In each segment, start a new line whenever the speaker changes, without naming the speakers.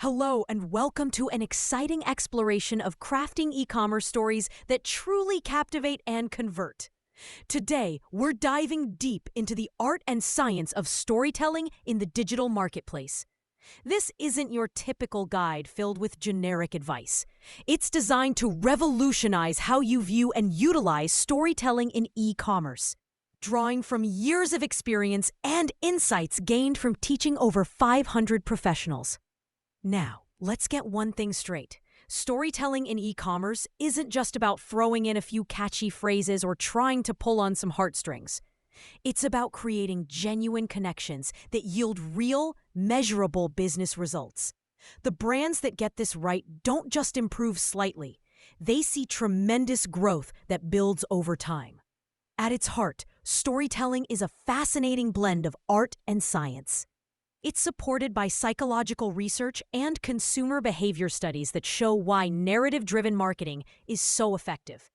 Hello, and welcome to an exciting exploration of crafting e-commerce stories that truly captivate and convert. Today, we're diving deep into the art and science of storytelling in the digital marketplace. This isn't your typical guide filled with generic advice. It's designed to revolutionize how you view and utilize storytelling in e-commerce. Drawing from years of experience and insights gained from teaching over 500 professionals. Now, let's get one thing straight. Storytelling in e-commerce isn't just about throwing in a few catchy phrases or trying to pull on some heartstrings. It's about creating genuine connections that yield real, measurable business results. The brands that get this right don't just improve slightly. They see tremendous growth that builds over time. At its heart, storytelling is a fascinating blend of art and science. It's supported by psychological research and consumer behavior studies that show why narrative-driven marketing is so effective.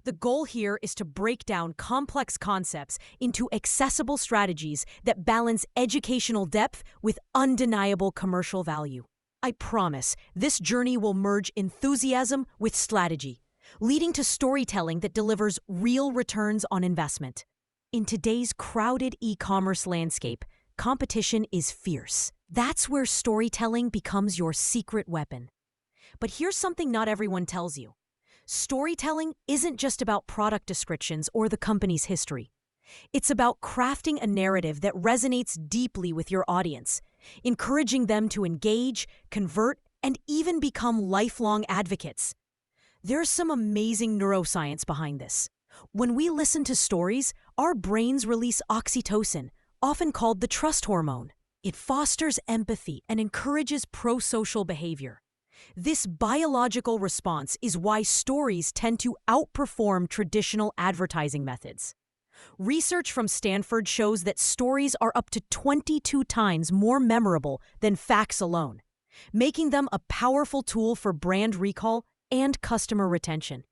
The goal here is to break down complex concepts into accessible strategies that balance educational depth with undeniable commercial value. I promise this journey will merge enthusiasm with strategy, leading to storytelling that delivers real returns on investment. In today's crowded e-commerce landscape, competition is fierce. That's where storytelling becomes your secret weapon. But here's something not everyone tells you. Storytelling isn't just about product descriptions or the company's history. It's about crafting a narrative that resonates deeply with your audience, encouraging them to engage, convert, and even become lifelong advocates. There's some amazing neuroscience behind this. When we listen to stories, our brains release oxytocin, often called the trust hormone. It fosters empathy and encourages pro-social behavior. This biological response is why stories tend to outperform traditional advertising methods. Research from Stanford shows that stories are up to 22 times more memorable than facts alone, making them a powerful tool for brand recall and customer retention.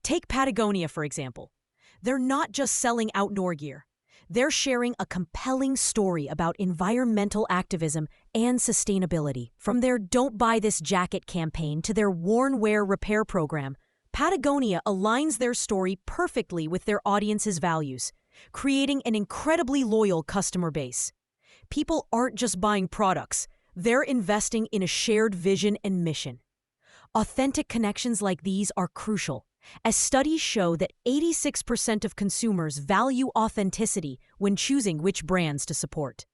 Take Patagonia, for example. They're not just selling outdoor gear. They're sharing a compelling story about environmental activism and sustainability. From their Don't Buy This Jacket campaign to their Worn Wear repair program, Patagonia aligns their story perfectly with their audience's values, creating an incredibly loyal customer base. People aren't just buying products, they're investing in a shared vision and mission. Authentic connections like these are crucial, as studies show that 86% of consumers value authenticity when choosing which brands to support.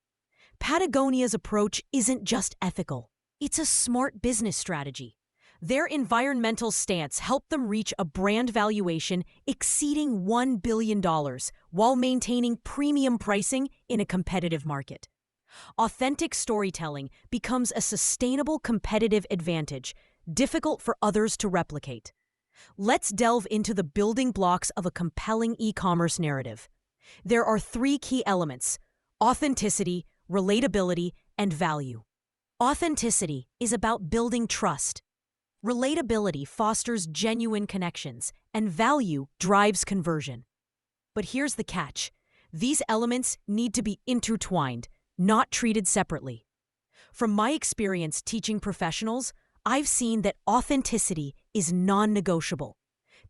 Patagonia's approach isn't just ethical, it's a smart business strategy. Their environmental stance helped them reach a brand valuation exceeding $1 billion while maintaining premium pricing in a competitive market. Authentic storytelling becomes a sustainable competitive advantage, difficult for others to replicate. Let's delve into the building blocks of a compelling e-commerce narrative. There are three key elements: authenticity, relatability, and value. Authenticity is about building trust. Relatability fosters genuine connections, and value drives conversion. But here's the catch. These elements need to be intertwined, not treated separately. From my experience teaching professionals, I've seen that authenticity is non-negotiable.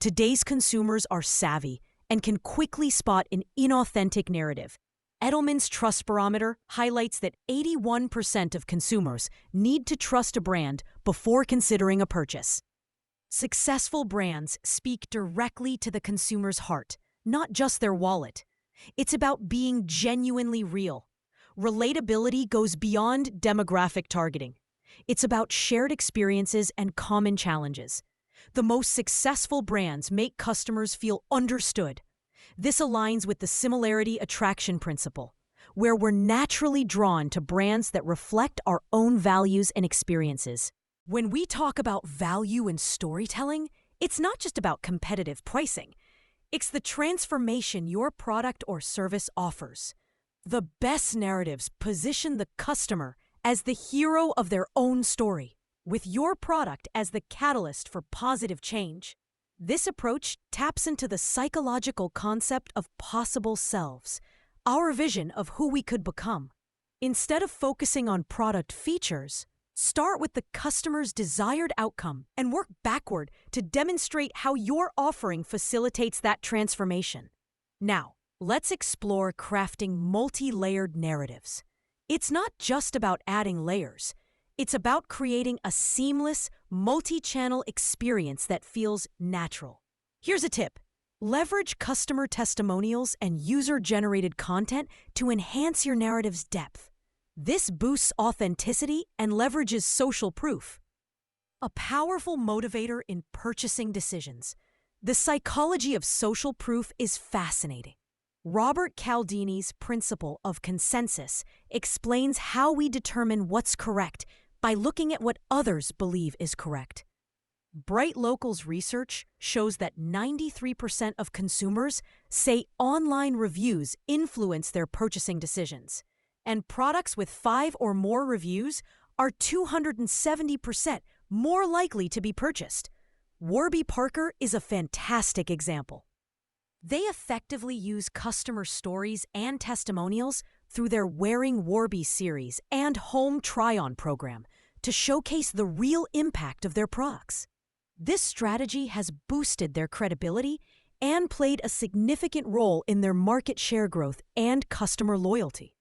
Today's consumers are savvy and can quickly spot an inauthentic narrative. Edelman's Trust Barometer highlights that 81% of consumers need to trust a brand before considering a purchase. Successful brands speak directly to the consumer's heart, not just their wallet. It's about being genuinely real. Relatability goes beyond demographic targeting. It's about shared experiences and common challenges. The most successful brands make customers feel understood. This aligns with the similarity attraction principle, where we're naturally drawn to brands that reflect our own values and experiences. When we talk about value in storytelling, it's not just about competitive pricing. It's the transformation your product or service offers. The best narratives position the customer as the hero of their own story, with your product as the catalyst for positive change. This approach taps into the psychological concept of possible selves, our vision of who we could become. Instead of focusing on product features, Start with the customer's desired outcome and work backward to demonstrate how your offering facilitates that transformation. Now, let's explore crafting multi-layered narratives. It's not just about adding layers. It's about creating a seamless, multi-channel experience that feels natural. Here's a tip. Leverage customer testimonials and user-generated content to enhance your narrative's depth. This boosts authenticity and leverages social proof. A powerful motivator in purchasing decisions. The psychology of social proof is fascinating. Robert Cialdini's principle of consensus explains how we determine what's correct by looking at what others believe is correct. Bright Local's research shows that 93% of consumers say online reviews influence their purchasing decisions, and products with 5 or more reviews are 270% more likely to be purchased. Warby Parker is a fantastic example. They effectively use customer stories and testimonials through their Wearing Warby series and home try-on program to showcase the real impact of their products. This strategy has boosted their credibility and played a significant role in their market share growth and customer loyalty.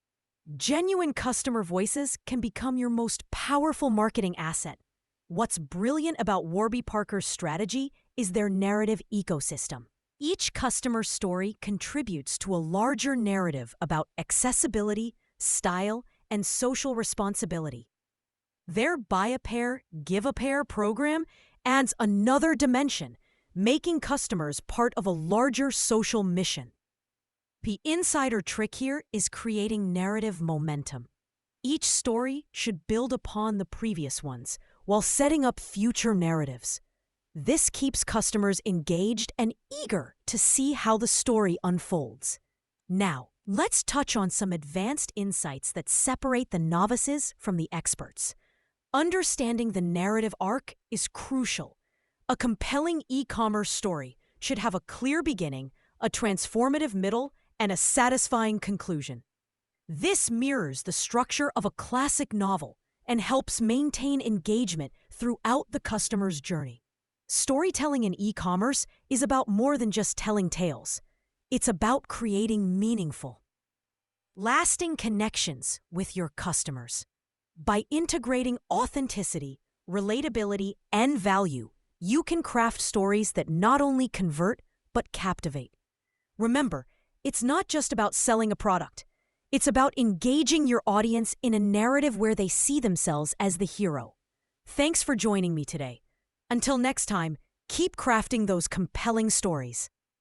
Genuine customer voices can become your most powerful marketing asset. What's brilliant about Warby Parker's strategy is their narrative ecosystem. Each customer story contributes to a larger narrative about accessibility, style, and social responsibility. Their Buy a Pair, Give a Pair program adds another dimension, making customers part of a larger social mission. The insider trick here is creating narrative momentum. Each story should build upon the previous ones while setting up future narratives. This keeps customers engaged and eager to see how the story unfolds. Now, let's touch on some advanced insights that separate the novices from the experts. Understanding the narrative arc is crucial. A compelling e-commerce story should have a clear beginning, a transformative middle, and a satisfying conclusion. This mirrors the structure of a classic novel and helps maintain engagement throughout the customer's journey. Storytelling in e-commerce is about more than just telling tales. It's about creating meaningful, lasting connections with your customers. By integrating authenticity, relatability, and value, you can craft stories that not only convert, but captivate. Remember, it's not just about selling a product. It's about engaging your audience in a narrative where they see themselves as the hero. Thanks for joining me today. Until next time, keep crafting those compelling stories.